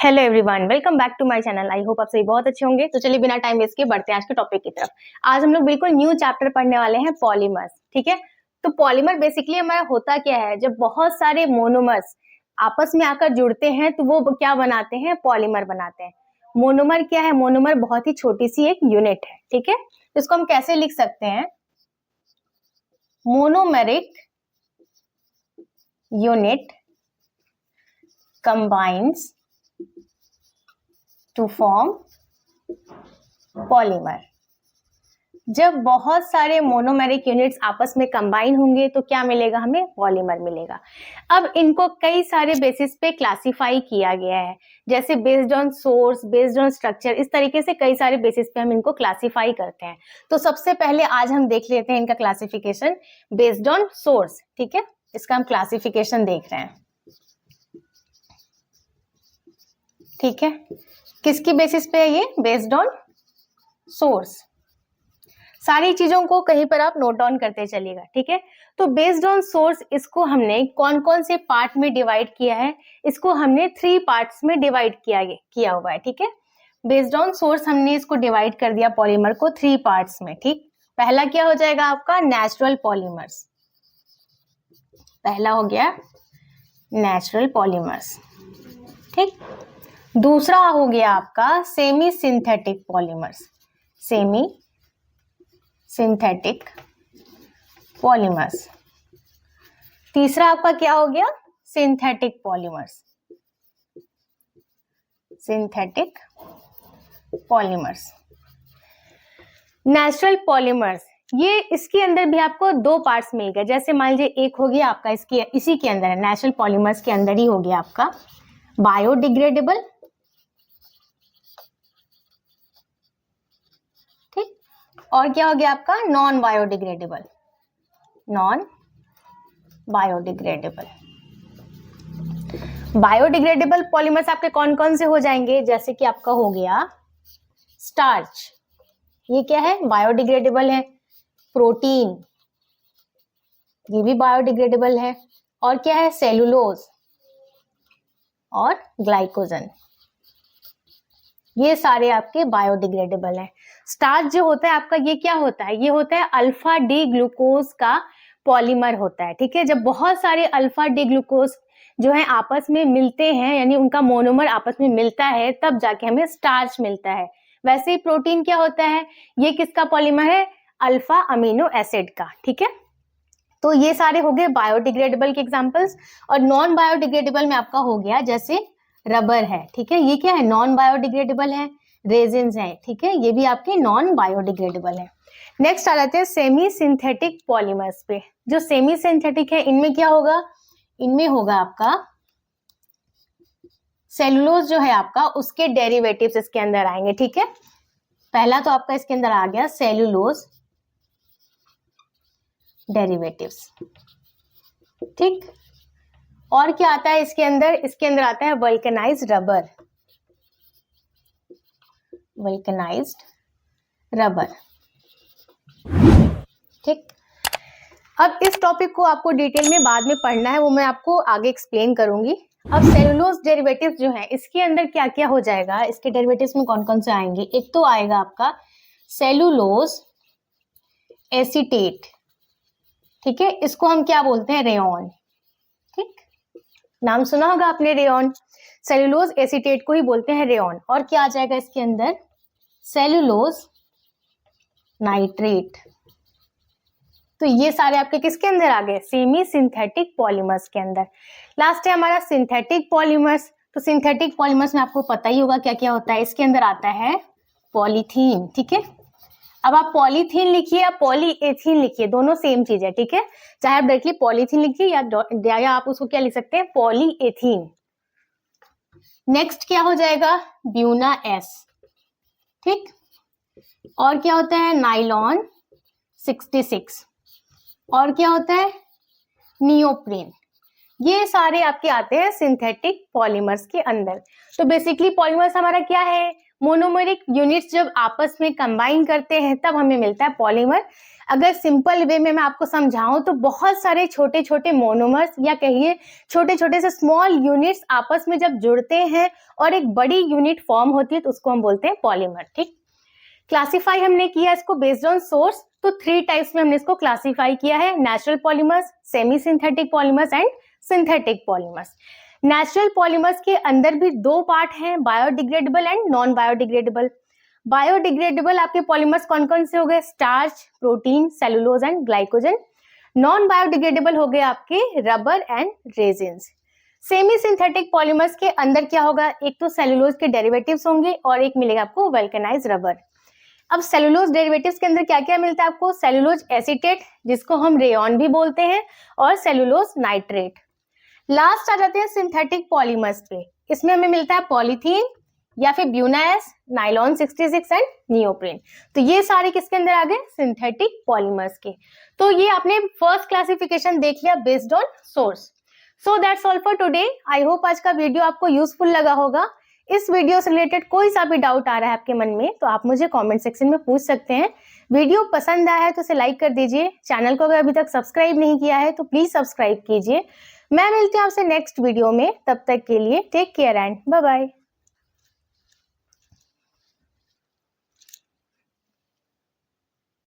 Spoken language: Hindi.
Hello everyone, welcome back to my channel. I hope आप सभी बहुत अच्छे होंगे। तो चलिए बिना टाइम वेस्ट किए बढ़ते हैं आज के टॉपिक की तरफ। आज हम लोग बिल्कुल न्यू चैप्टर पढ़ने वाले हैं, पॉलीमर्स। ठीक है, तो पॉलीमर बेसिकली हमारा होता क्या है, जब बहुत सारे मोनोमर्स आपस में आकर जुड़ते हैं तो वो क्या बनाते हैं, पॉलीमर बनाते हैं। मोनोमर क्या है, मोनोमर बहुत ही छोटी सी एक यूनिट है। ठीक है, तो इसको हम कैसे लिख सकते हैं, monomeric unit combines to form polymer. जब बहुत सारे मोनोमेरिक यूनिट्स आपस में कंबाइन होंगे तो क्या मिलेगा, हमें पॉलीमर मिलेगा। अब इनको कई सारे बेसिस पे क्लासिफाई किया गया है, जैसे based on source, based on structure, इस तरीके से कई सारे बेसिस पे हम इनको क्लासिफाई करते हैं। तो सबसे पहले आज हम देख लेते हैं इनका क्लासिफिकेशन बेस्ड ऑन सोर्स। ठीक है, इसका हम क्लासिफिकेशन देख रहे हैं। ठीक है, किसकी बेसिस पे है ये, बेस्ड ऑन सोर्स। सारी चीजों को कहीं पर आप नोट डाउन करते चलिएगा। ठीक है, तो बेस्ड ऑन सोर्स इसको हमने कौन कौन से पार्ट में डिवाइड किया है, इसको हमने 3 पार्ट्स में डिवाइड किया हुआ है। ठीक है, बेस्ड ऑन सोर्स हमने इसको डिवाइड कर दिया पॉलीमर को 3 पार्ट्स में। ठीक, पहला क्या हो जाएगा आपका, नेचुरल पॉलीमर्स। पहला हो गया नेचुरल पॉलीमर्स। ठीक, दूसरा हो गया आपका semi synthetic polymers, semi synthetic polymers. तीसरा आपका क्या हो गया, synthetic polymers, synthetic polymers. Natural polymers, ये इसके अंदर भी आपको 2 पार्ट्स मिल गए। जैसे मान लीजिए एक हो गया आपका इसके इसी के अंदर है, नेचुरल पॉलीमर्स के अंदर ही हो गया आपका बायोडिग्रेडेबल, और क्या हो गया आपका non biodegradable, non biodegradable. Biodegradable polymers आपके कौन कौन से हो जाएंगे, जैसे कि आपका हो गया स्टार्च, ये क्या है, बायोडिग्रेडेबल है। प्रोटीन, ये भी बायोडिग्रेडेबल है। और क्या है, सेलुलोज और ग्लाइकोजन, ये सारे आपके बायोडिग्रेडेबल हैं। स्टार्च जो होता है आपका, ये क्या होता है, ये होता है अल्फा डी ग्लूकोज का पॉलीमर होता है। ठीक है, जब बहुत सारे अल्फा डी ग्लूकोज जो है आपस में मिलते हैं, यानी उनका मोनोमर आपस में मिलता है, तब जाके हमें स्टार्च मिलता है। वैसे ही प्रोटीन क्या होता है, ये किसका पॉलीमर है, अल्फा अमीनो एसिड का। ठीक है, तो ये सारे हो गए बायोडिग्रेडेबल के एग्जाम्पल्स। और नॉन बायोडिग्रेडेबल में आपका हो गया जैसे रबर है। ठीक है, ये क्या है, नॉन बायोडिग्रेडेबल है। रेजिन्स है, ठीक है, ये भी आपके नॉन बायोडिग्रेडेबल है। नेक्स्ट आ जाते हैं सेमी सिंथेटिक पॉलीमर्स पे। जो सेमी सिंथेटिक है, इनमें क्या होगा, इनमें होगा आपका सेलुलोज जो है आपका, उसके डेरिवेटिव्स इसके अंदर आएंगे। ठीक है, पहला तो आपका इसके अंदर आ गया सेलुलोज डेरिवेटिव्स। ठीक, और क्या आता है इसके अंदर, इसके अंदर आता है वल्कनाइज्ड रबर, वल्कनाइज्ड रबर। ठीक, अब इस टॉपिक को आपको डिटेल में बाद में पढ़ना है, वो मैं आपको आगे एक्सप्लेन करूंगी। अब सेलुलोज डेरिवेटिव्स जो है, इसके अंदर क्या क्या हो जाएगा, इसके डेरिवेटिव्स में कौन कौन से आएंगे, एक तो आएगा आपका सेलुलोज एसीटेट। ठीक है, इसको हम क्या बोलते हैं, रेयन। ठीक, नाम सुना होगा आपने रेयन, सेलुलोज एसीटेट को ही बोलते हैं रेयन। और क्या आ जाएगा इसके अंदर, सेलुलोज नाइट्रेट। तो ये सारे आपके किसके अंदर आ गए, सेमी सिंथेटिक पॉलीमर्स के अंदर। लास्ट है हमारा सिंथेटिक पॉलीमर्स। तो सिंथेटिक पॉलीमर्स में आपको पता ही होगा क्या क्या होता है, इसके अंदर आता है पॉलीथीन। ठीक है, अब आप पॉलीथीन लिखिए या पॉलीएथीन लिखिए, दोनों सेम चीज है। ठीक है, चाहे आप डायरेक्टली पॉलीथीन लिखिए या आप उसको क्या लिख सकते हैं, पॉलीएथीन। नेक्स्ट क्या हो जाएगा, ब्यूना एस। ठीक, और क्या होता है, नाइलॉन 66, और क्या होता है, नियोप्रीन। ये सारे आपके आते हैं सिंथेटिक पॉलीमर्स के अंदर। तो बेसिकली पॉलीमर्स हमारा क्या है, मोनोमेरिक यूनिट्स जब आपस में कंबाइन करते हैं तब हमें मिलता है पॉलीमर। अगर सिंपल वे में मैं आपको समझाऊं तो बहुत सारे छोटे छोटे मोनोमर्स या कहिए छोटे छोटे से स्मॉल यूनिट्स आपस में जब जुड़ते हैं और एक बड़ी यूनिट फॉर्म होती है तो उसको हम बोलते हैं पॉलीमर। ठीक, क्लासिफाई हमने किया इसको बेस्ड ऑन सोर्स, तो 3 टाइप्स में हमने इसको क्लासिफाई किया है, natural polymers, semi synthetic polymers and synthetic polymers. Natural polymers के अंदर भी 2 पार्ट हैं, biodegradable and non biodegradable. Biodegradable आपके पॉलीमर्स कौन कौन से हो गए, starch, protein, cellulose and glycogen. Non biodegradable हो गए आपके rubber and resins. Semi synthetic polymers के अंदर क्या होगा, एक तो सेलुलोज के डेरिवेटिव्स होंगे और एक मिलेगा आपको वल्केनाइज्ड रबर। अब सेलुलोज डेरिवेटिव्स के अंदर क्या क्या मिलता है आपको, सेलुलोज एसीटेट जिसको हम रेयॉन भी बोलते हैं और सेलुलोज नाइट्रेट। लास्ट आ जाते हैं सिंथेटिक पॉलीमर्स पे, इसमें हमें मिलता है पॉलीथीन या फिर ब्यूनास, नाइलॉन 66 एंड नियोप्रीन। तो ये सारे किसके अंदर आ गए, सिंथेटिक पॉलीमर्स के। तो ये आपने फर्स्ट क्लासिफिकेशन देख लिया based on source. So that's all for today. I hope आज का वीडियो आपको यूजफुल लगा होगा। इस वीडियो से रिलेटेड कोई सा भी डाउट आ रहा है आपके मन में तो आप मुझे कमेंट सेक्शन में पूछ सकते हैं। वीडियो पसंद आया है तो इसे लाइक कर दीजिए, चैनल को अगर अभी तक सब्सक्राइब नहीं किया है तो प्लीज सब्सक्राइब कीजिए। मैं मिलती हूँ आपसे नेक्स्ट वीडियो में, तब तक के लिए take care and bye bye.